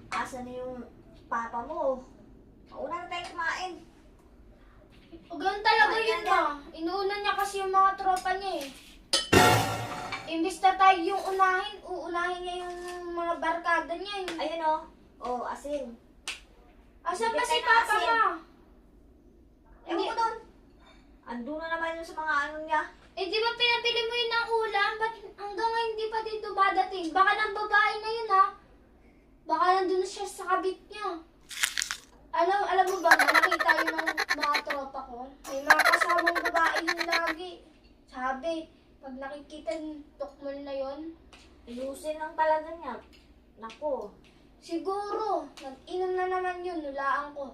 Asa na yung papa mo? Mauna na tayo kumain. Ganun talaga yun ma. Inuuna niya kasi yung mga tropa niya eh. Imbis na tayo yung uunahin niya yung mga barkada niya eh. Ayun o. Oh, asin. Asan ba Bigyan si tayo ng Papa asin. ma? Ewan ko doon. Ando na naman yun sa mga ano niya. Eh di ba pinabili mo yun ng ulam? Ba't hanggang ngayon hindi pa dito dadating? Baka ng babae na yun ha? Baka nandun siya sa kabit niya. Alam mo ba, nakita yun ng mga tropa ko? May mga kasamang babae yun lagi. Sabi, pag nakikita yung tukmol na yun, Ayusin lang talaga niya. Naku. siguro, nag-inom na naman yun, nulaan ko.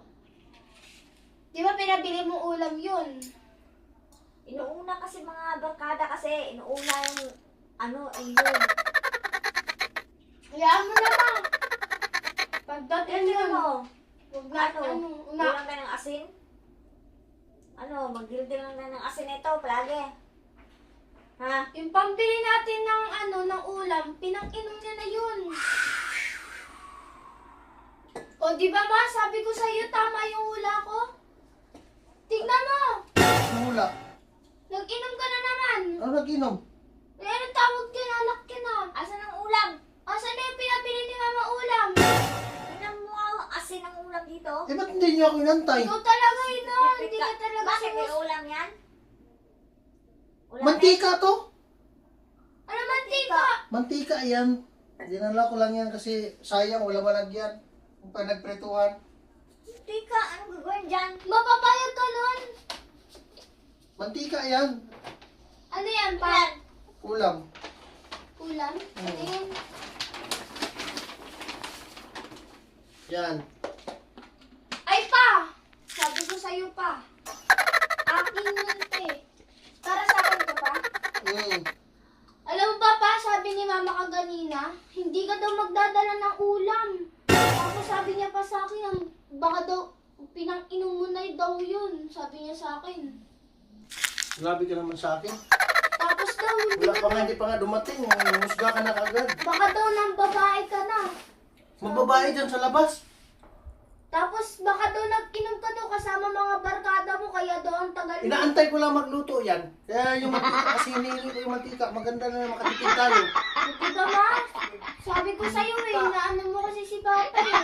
Di ba pinabili mo ulam yun? Inuuna kasi mga barkada kasi. Inuuna yung ano, ayun. Hayaan mo na ba? Pagdating Tingnan yun, mo. huwag na, Ulang ka ng asin? Ano, magdildil lang na ng asin ito, palagi. Ha? yung pambili natin ng ng ulam, pinang-inom niya na yun. O di ba ma, sabi ko sa iyo tama yung hula ko? Tignan mo, Wala. nag-inom ka na naman. Ano nag-inom? Eh, ano tawag ka na, anak ka na. Asan ang ulam? Asan na yung pinabili ni mama ulam? Tingnan mo ang asin ng ulam dito. Eh, ba't hindi niyo ako inantay? Ikaw talaga yun, hindi ka talaga Bakit may sumus... ulam yan? Ulam Mantika to? Ano mantika? Mantika yan. Dinala ko lang yan kasi sayang, wala malagyan. Kung pa nagpretuhan. Tika, anong gagawin dyan? Mapapayag ka nun. Mantika yan. Ano yan, pa? Yan. Ulam. Ulam? Tingin. Yan. Ay pa! Sabi ko sa'yo pa. Akin yun, te. Para sa akin ka pa? Alam mo ba pa, sabi ni mama kaganina, hindi ka daw magdadala ng ulam. Tapos sabi niya pa sa akin, baka daw, pinang-inom mo na daw yun. Sabi niya sa akin. Grabe ka naman sa akin. Tapos daw, Wala pa nga, hindi pa nga dumating. Musga ka na kagad. baka daw ng babae ka na. Magbabae dyan sa labas. Tapos baka daw nag-inom ka daw kasama mga barkada mo, kaya daw ang tagal mo. Inaantay ko lang magluto yan. Kaya yung mantika kasi hinihili ko yung mantika. Maganda na makatipid tayo. Di ba ma? Sabi ko sa'yo eh, naano mo kasi si Papa eh.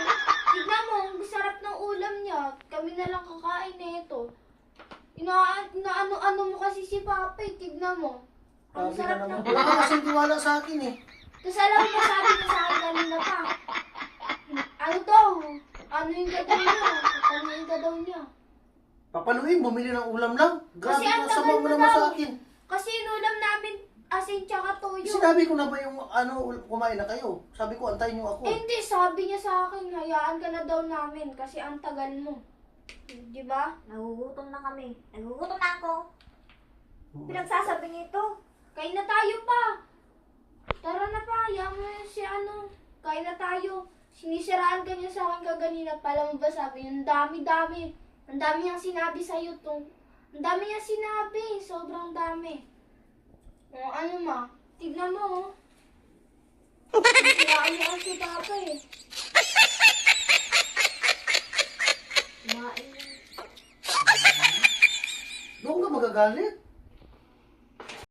Tignan mo, ang sarap ng ulam niya. Kami na lang kakain na ito. Inaano-ano mo kasi si Papa eh, tignan mo. Ang Sabi ka sarap naman. ng Wala ka kasing tiwala sa akin eh. Tapos alam mo, sabi ko sa akin kanina pa. Ano daw? Ano yung gagawin niya? Ano yung gagawin niya? Papaluin, bumili ng ulam lang. Grabe Kasi ang ka, tagal sama mo mo naman daw. sa akin. Kasi inulam namin asin tsaka toyo. Sinabi ko na ba yung kumain na kayo? Sabi ko, antayin niyo ako. Eh, hindi, sabi niya sa akin, hayaan ka na daw namin kasi ang tagal mo. Di ba? Nagugutom na kami. Nagugutom na ako. Pinagsasabi nito. Kain na tayo pa. Tara na pa, hayaan mo yun si Kain na tayo. Sinisiraan ka niya sa akin kaganina. Pala mo ba sabi niya, ang dami-dami. Ang dami niyang sinabi sa'yo tong. Ang dami niyang sinabi. Sobrang dami. O, ano ma? Tignan mo, oh. Sinisiraan niya kasi Papa eh. Kumain. Doon ka magagalit.